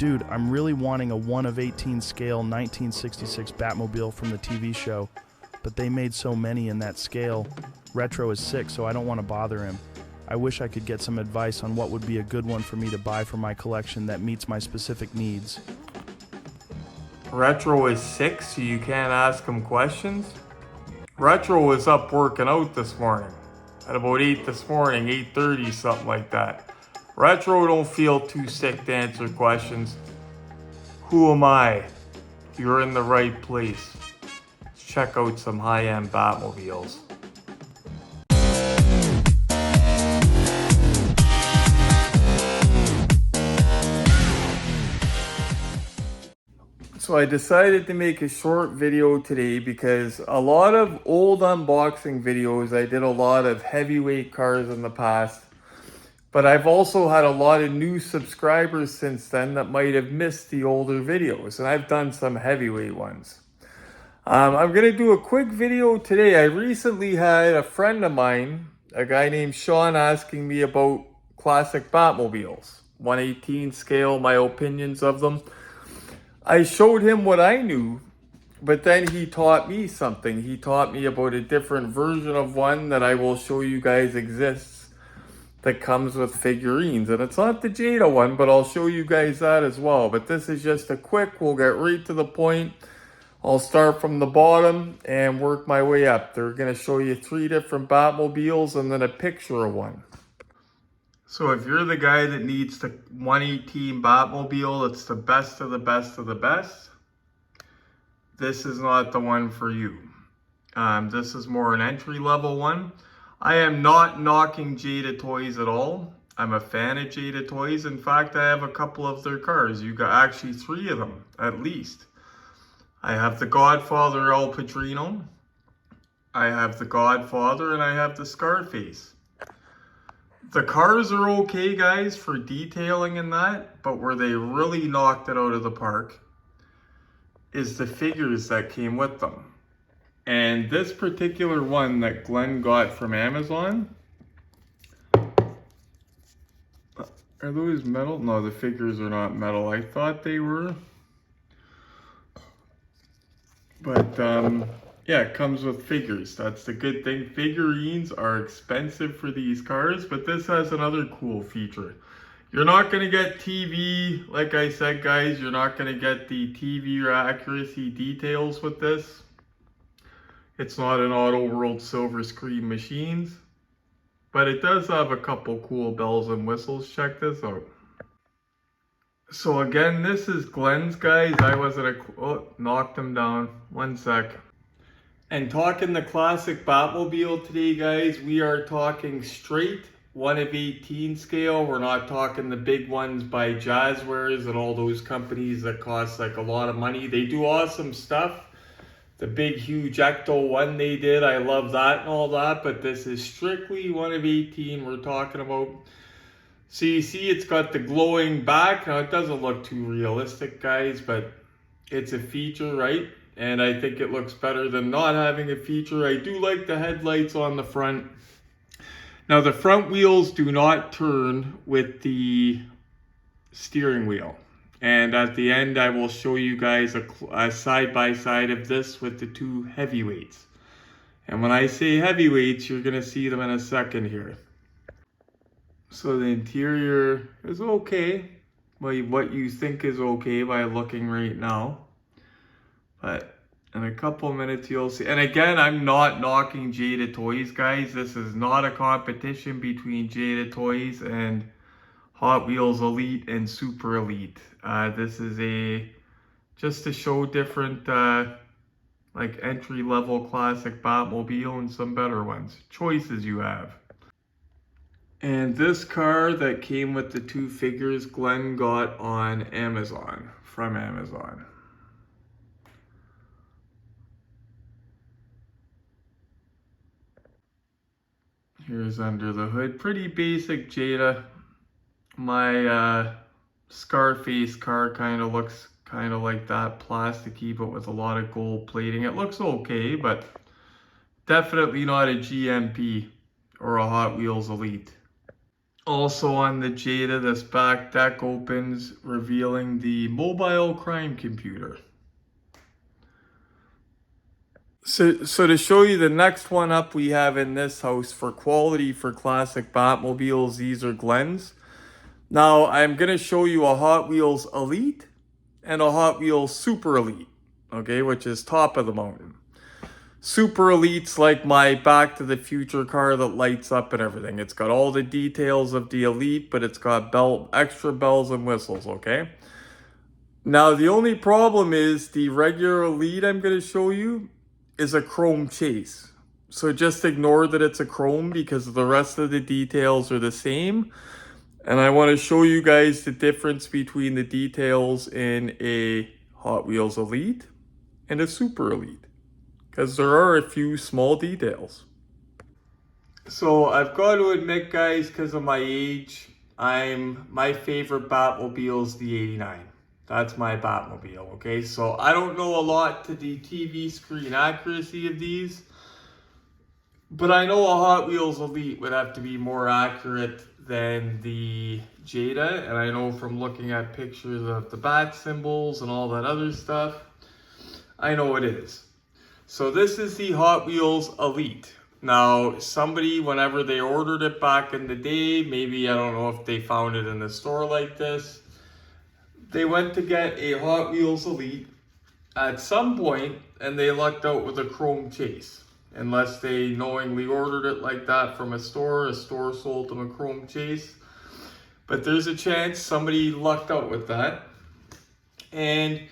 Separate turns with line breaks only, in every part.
Dude, I'm really wanting a 1 of 18 scale 1966 Batmobile from the TV show, but they made so many in that scale. Retro is sick, so I don't want to bother him. I wish I could get some advice on what would be a good one for me to buy for my collection that meets my specific needs.
Retro is sick, so you can't ask him questions? Retro was up working out this morning. At about 8 this morning, 8:30, something like that. Retro don't feel too sick to answer questions. Who am I? You're in the right place. Let's check out some high-end Batmobiles. So I decided to make a short video today because a lot of old unboxing videos, I did a lot of heavyweight cars in the past. But I've also had a lot of new subscribers since then that might have missed the older videos. And I've done some heavyweight ones. I'm going to do a quick video today. I recently had a friend of mine, a guy named Sean, asking me about classic Batmobiles. 1/18 scale, my opinions of them. I showed him what I knew, but then he taught me something. He taught me about a different version of one that I will show you guys exists, that comes with figurines. And it's not the Jada one, but I'll show you guys that as well. But this is just a quick, we'll get right to the point. I'll start from the bottom and work my way up. They're going to show you 3 different Batmobiles and then a picture of one. So if you're the guy that needs the 1/18 Batmobile, it's the best of the best of the best, this is not the one for you. This is more an entry-level one. I am not knocking Jada Toys at all. I'm a fan of Jada Toys. In fact, I have a couple of their cars. You got actually 3 of them, at least. I have the Godfather Al Padrino, I have the Godfather, and I have the Scarface. The cars are okay, guys, for detailing and that, but where they really knocked it out of the park is the figures that came with them. And this particular one that Glenn got from Amazon, are those metal? No, the figures are not metal. I thought they were. But yeah, it comes with figures. That's the good thing. Figurines are expensive for these cars, but this has another cool feature. You're not going to get TV, like I said, guys. You're not going to get the TV accuracy details with this. It's not an Auto World silver screen machines, but it does have a couple cool bells and whistles. Check this out. So again, this is Glenn's, guys. I wasn't knocked him down. 1 sec. And talking the classic Batmobile today, guys, we are talking straight 1 of 18 scale. We're not talking the big ones by Jazzwares and all those companies that cost like a lot of money. They do awesome stuff. The big huge Ecto one they did, I love that and all that, but this is strictly 1 of 18 we're talking about. So you see it's got the glowing back. Now it doesn't look too realistic, guys, but it's a feature, right? And I think it looks better than not having a feature. I do like the headlights on the front. Now the front wheels do not turn with the steering wheel. And at the end, I will show you guys a side-by-side of this with the 2 heavyweights. And when I say heavyweights, you're going to see them in a second here. So the interior is okay. Well, what you think is okay by looking right now. But in a couple minutes, you'll see. And again, I'm not knocking Jada Toys, guys. This is not a competition between Jada Toys and Hot Wheels Elite and Super Elite. This is just to show different like entry-level classic Batmobile and some better ones. Choices you have. And this car that came with the 2 figures, Glenn got on Amazon, from Amazon. Here's under the hood. Pretty basic Jada. My Scarface car kind of looks kind of like that, plasticky, but with a lot of gold plating. It looks okay, but definitely not a GMP or a Hot Wheels Elite. Also on the Jada, this back deck opens, revealing the mobile crime computer. So to show you the next one up we have in this house for quality for classic Batmobiles, these are Glenn's. Now I'm going to show you a Hot Wheels Elite and a Hot Wheels Super Elite, okay, which is top of the mountain. Super Elite's like my Back to the Future car that lights up and everything. It's got all the details of the Elite, but it's got extra bells and whistles, okay? Now the only problem is the regular Elite I'm going to show you is a chrome chase. So just ignore that it's a chrome because the rest of the details are the same. And I want to show you guys the difference between the details in a Hot Wheels Elite and a Super Elite, because there are a few small details. So I've got to admit, guys, because of my age, my favorite Batmobile is the 89. That's my Batmobile, okay? So I don't know a lot to the TV screen accuracy of these, but I know a Hot Wheels Elite would have to be more accurate than the Jada, and I know from looking at pictures of the bat symbols and all that other stuff, I know it is. So this is the Hot Wheels Elite. Now, somebody, whenever they ordered it back in the day, maybe, I don't know if they found it in a store like this, they went to get a Hot Wheels Elite at some point and they lucked out with a chrome chase. Unless they knowingly ordered it like that from a store sold them a chrome chase. But there's a chance somebody lucked out with that. And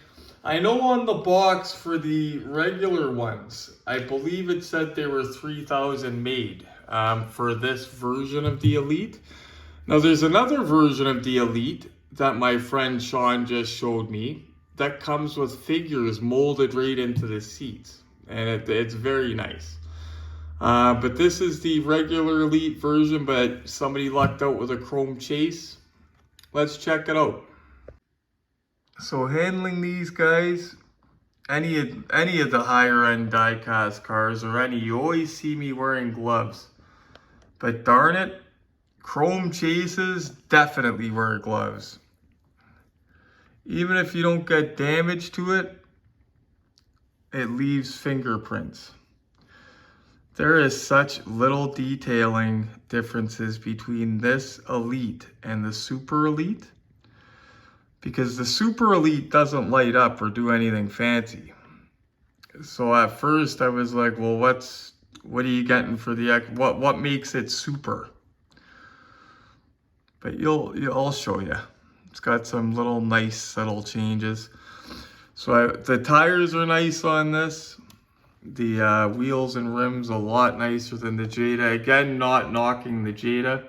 I know on the box for the regular ones, I believe it said they were 3,000 made for this version of the Elite. Now there's another version of the Elite that my friend Sean just showed me that comes with figures molded right into the seats. And it's very nice. But this is the regular Elite version, but somebody lucked out with a chrome chase. Let's check it out. So handling these guys, any of the higher end die-cast cars or you always see me wearing gloves. But darn it, chrome chases definitely wear gloves. Even if you don't get damage to it, it leaves fingerprints. There is such little detailing differences between this Elite and the Super Elite, because the Super Elite doesn't light up or do anything fancy. So at first I was like, well, what are you getting for the, what makes it super? But I'll show you. It's got some little nice subtle changes. So the tires are nice on this. The wheels and rims a lot nicer than the Jada. Again, not knocking the Jada.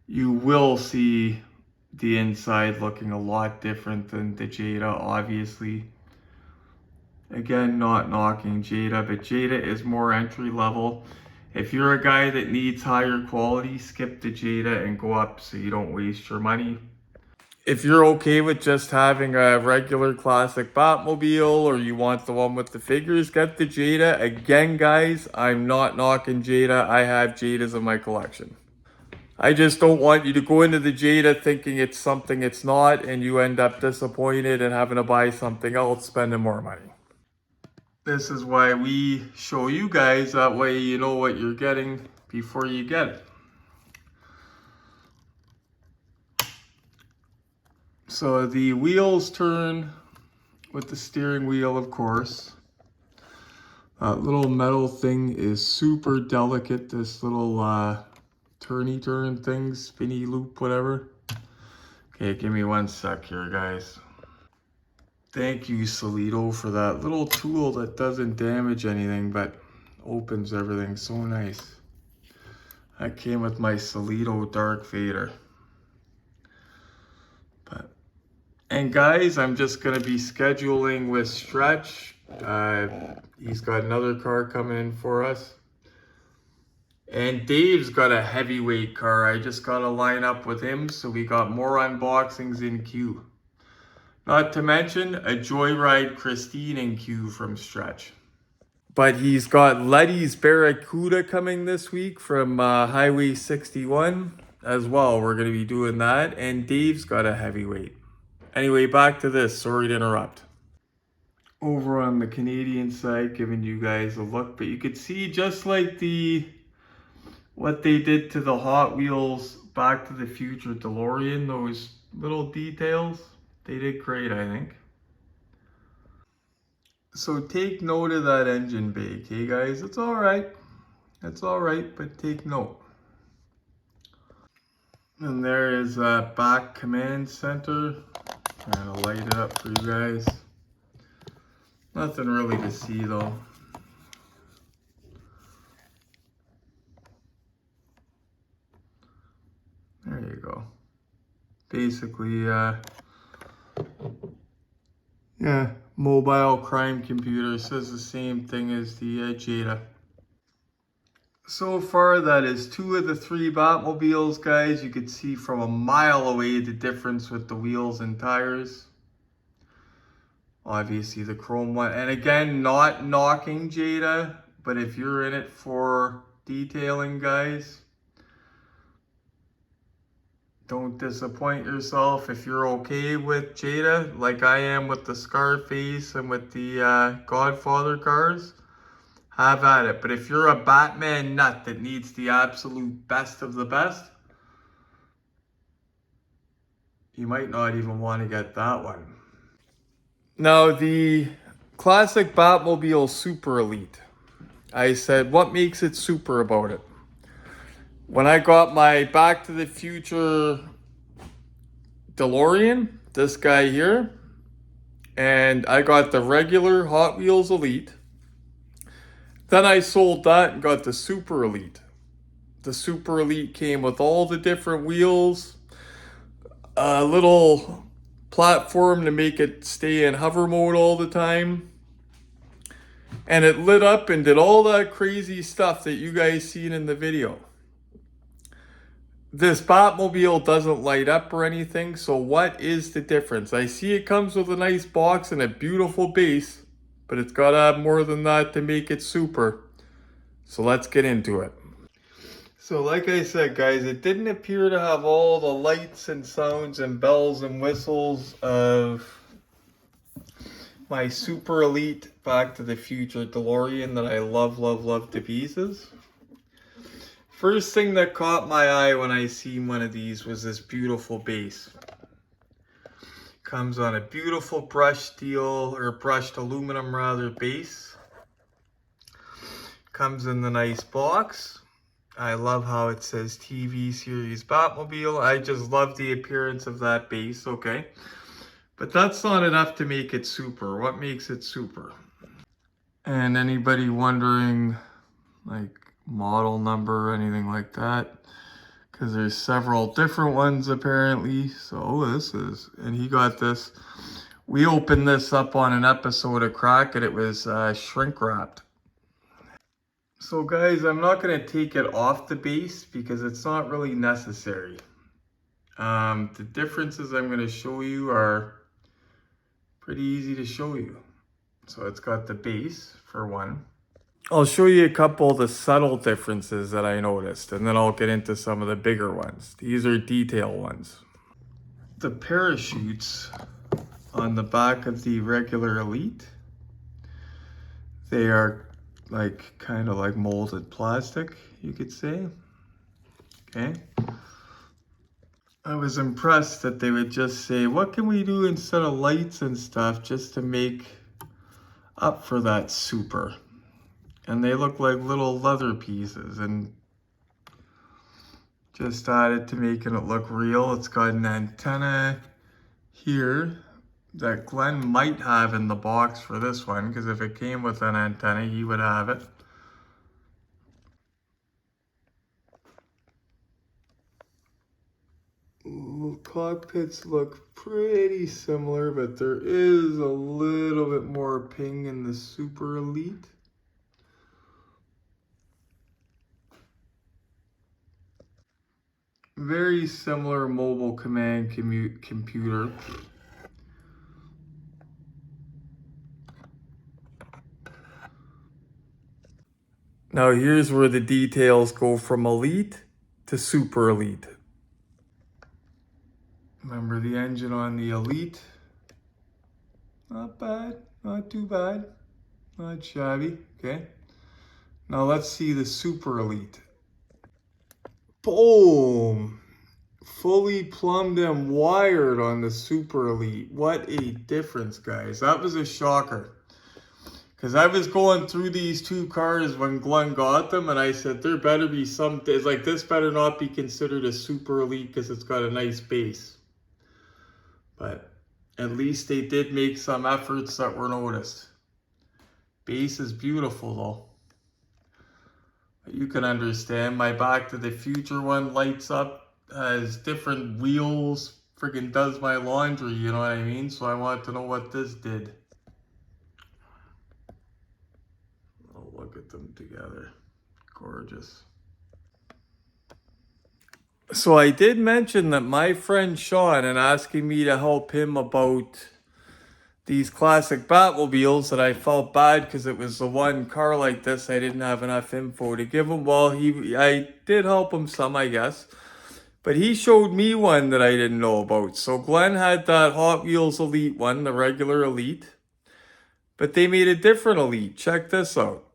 You will see the inside looking a lot different than the Jada, obviously. Again, not knocking Jada, but Jada is more entry level. If you're a guy that needs higher quality, skip the Jada and go up so you don't waste your money. If you're okay with just having a regular classic Batmobile or you want the one with the figures, get the Jada. Again, guys, I'm not knocking Jada. I have Jadas in my collection. I just don't want you to go into the Jada thinking it's something it's not and you end up disappointed and having to buy something else, spending more money. This is why we show you guys, that way you know what you're getting before you get it. So the wheels turn with the steering wheel, of course. That little metal thing is super delicate, this little turny turn thing, spinny loop, whatever. Okay, give me one sec here, guys. Thank you, Solito, for that little tool that doesn't damage anything, but opens everything so nice. That came with my Solito Dark Vader. And guys, I'm just going to be scheduling with Stretch. He's got another car coming in for us. And Dave's got a heavyweight car. I just got to line up with him, so we got more unboxings in queue. Not to mention a Joyride Christine in queue from Stretch. But he's got Letty's Barracuda coming this week from Highway 61. as well. We're going to be doing that. And Dave's got a heavyweight. Anyway, back to this. Sorry to interrupt. Over on the Canadian side, giving you guys a look. But you could see just like what they did to the Hot Wheels Back to the Future DeLorean, those little details, they did great, I think. So take note of that engine bay, okay guys? It's alright. It's alright, but take note. And there is that back command center. Trying to light it up for you guys. Nothing really to see though. There you go. Basically, yeah, mobile crime computer. Says the same thing as the Jada. So far, that is 2 of the 3 Batmobiles, guys. You could see from a mile away the difference with the wheels and tires. Obviously, the chrome one. And again, not knocking Jada, but if you're in it for detailing, guys, don't disappoint yourself. If you're okay with Jada, like I am with the Scarface and with the Godfather cars, have at it. But if you're a Batman nut that needs the absolute best of the best, you might not even want to get that one. Now, the classic Batmobile Super Elite. I said, what makes it super about it? When I got my Back to the Future DeLorean, this guy here, and I got the regular Hot Wheels Elite. Then I sold that and got the Super Elite. The Super Elite came with all the different wheels, a little platform to make it stay in hover mode all the time. And it lit up and did all that crazy stuff that you guys seen in the video. This Batmobile doesn't light up or anything, so what is the difference? I see it comes with a nice box and a beautiful base, but it's got to have more than that to make it super. So let's get into it. So like I said, guys, it didn't appear to have all the lights and sounds and bells and whistles of my Super Elite Back to the Future DeLorean that I love, love, love to pieces. First thing that caught my eye when I seen one of these was this beautiful base. Comes on a beautiful brushed steel, or brushed aluminum rather, base. Comes in the nice box. I love how it says TV series Batmobile. I just love the appearance of that base, okay? But that's not enough to make it super. What makes it super? And anybody wondering, like, model number or anything like that? Because there's several different ones apparently. So this is, and he got this. We opened this up on an episode of Crack and it was shrink wrapped. So guys, I'm not going to take it off the base because it's not really necessary. The differences I'm going to show you are pretty easy to show you. So it's got the base for one. I'll show you a couple of the subtle differences that I noticed, and then I'll get into some of the bigger ones. These are detail ones. The parachutes on the back of the regular Elite, they are like kind of like molded plastic, you could say. Okay. I was impressed that they would just say, what can we do instead of lights and stuff just to make up for that super? And they look like little leather pieces and just added to making it look real. It's got an antenna here that Glenn might have in the box for this one, because if it came with an antenna, he would have it. Cockpits look pretty similar, but there is a little bit more ping in the Super Elite. Very similar mobile command computer. Now here's where the details go from Elite to Super Elite. engine on the Elite. Not bad, not too bad, not shabby, okay. Now let's see the Super Elite. Boom! Fully plumbed and wired on the Super Elite. What a difference, guys. That was a shocker. Because I was going through these two cars when Glenn got them, and I said, there better be something, it's like, this better not be considered a Super Elite because it's got a nice base. But at least they did make some efforts that were noticed. Base is beautiful though. You can understand. My Back to the Future one lights up, has different wheels, freaking does my laundry, you know what I mean? So I want to know what this did. Oh, look at them together. Gorgeous. So I did mention that my friend Sean, and asking me to help him about these classic Batmobiles, that I felt bad because it was the one car like this I didn't have enough info to give him. Well, I did help him some, I guess. But he showed me one that I didn't know about. So Glenn had that Hot Wheels Elite one, the regular Elite. But they made a different Elite. Check this out.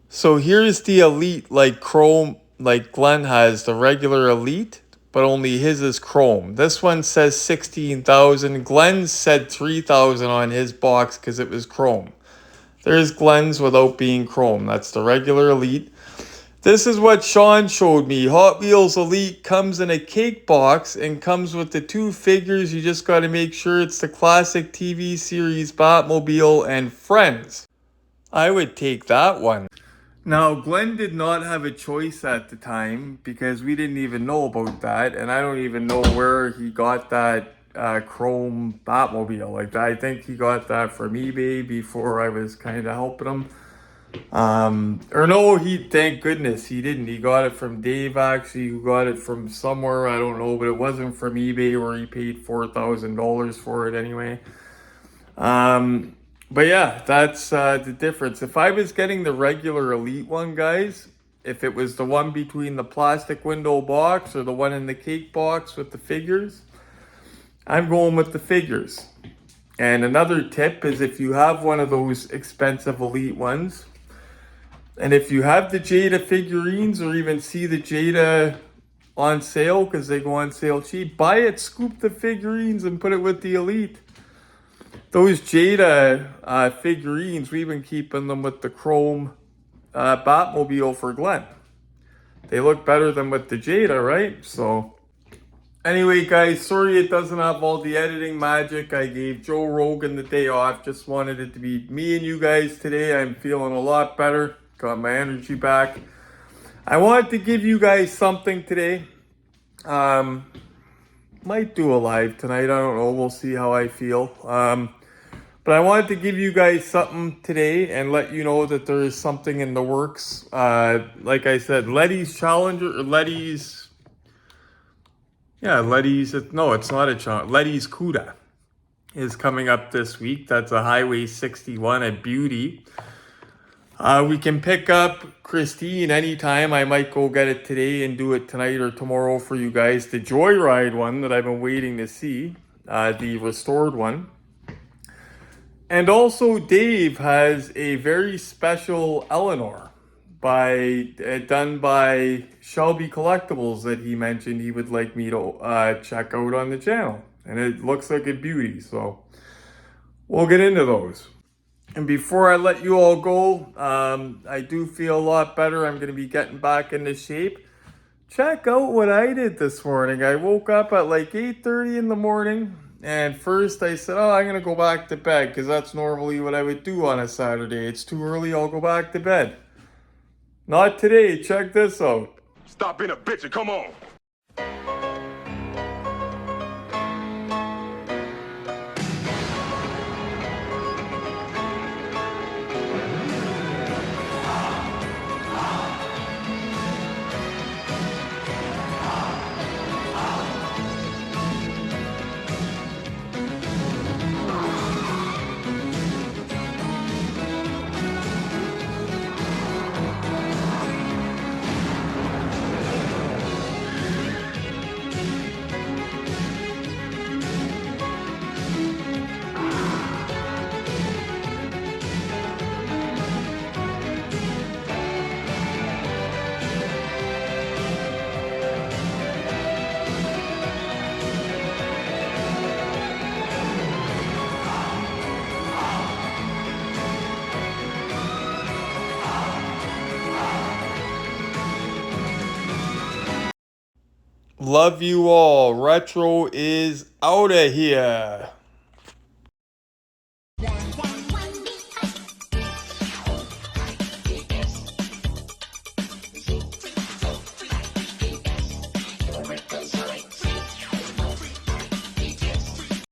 So here's the Elite, like chrome, like Glenn has the regular Elite, but only his is chrome. This one says 16,000. Glenn said 3,000 on his box because it was chrome. There's Glenn's without being chrome. That's the regular Elite. This is what Sean showed me. Hot Wheels Elite comes in a cake box and comes with the two figures. You just got to make sure it's the classic TV series Batmobile and Friends. I would take that one. Now, Glenn did not have a choice at the time because we didn't even know about that. And I don't even know where he got that chrome Batmobile. Like, I think he got that from eBay before I was kind of helping him. Or no, thank goodness he didn't. He got it from Dave, actually, who got it from somewhere, I don't know, but it wasn't from eBay where he paid $4,000 for it anyway. But yeah, that's the difference. If I was getting the regular Elite one, guys, if it was the one between the plastic window box or the one in the cake box with the figures, I'm going with the figures. And another tip is if you have one of those expensive Elite ones, and if you have the Jada figurines or even see the Jada on sale, because they go on sale cheap, buy it, scoop the figurines and put it with the Elite. Those Jada figurines, we've been keeping them with the chrome Batmobile for Glenn. They look better than with the Jada, right? So anyway, guys, sorry it doesn't have all the editing magic. I gave Joe Rogan the day off. Just wanted it to be me and you guys today. I'm feeling a lot better. Got my energy back. I wanted to give you guys something today. Might do a live tonight. I don't know. We'll see how I feel. But I wanted to give you guys something today and let you know that there is something in the works. Like I said, Letty's Challenger, or Letty's... Yeah, Letty's... No, it's not a challenge. Letty's CUDA is coming up this week. That's a Highway 61, a beauty. We can pick up Christine anytime. I might go get it today and do it tonight or tomorrow for you guys. The Joyride one that I've been waiting to see, the restored one. And also Dave has a very special Eleanor done by Shelby Collectibles that he mentioned he would like me to check out on the channel. And it looks like a beauty, so we'll get into those. And before I let you all go, I do feel a lot better. I'm going to be getting back into shape. Check out what I did this morning. I woke up at like 8:30 in the morning. And first I said, I'm going to go back to bed because that's normally what I would do on a Saturday. It's too early, I'll go back to bed. Not today. Check this out.
Stop being a bitch and come on.
Love you all. Retro is out of here.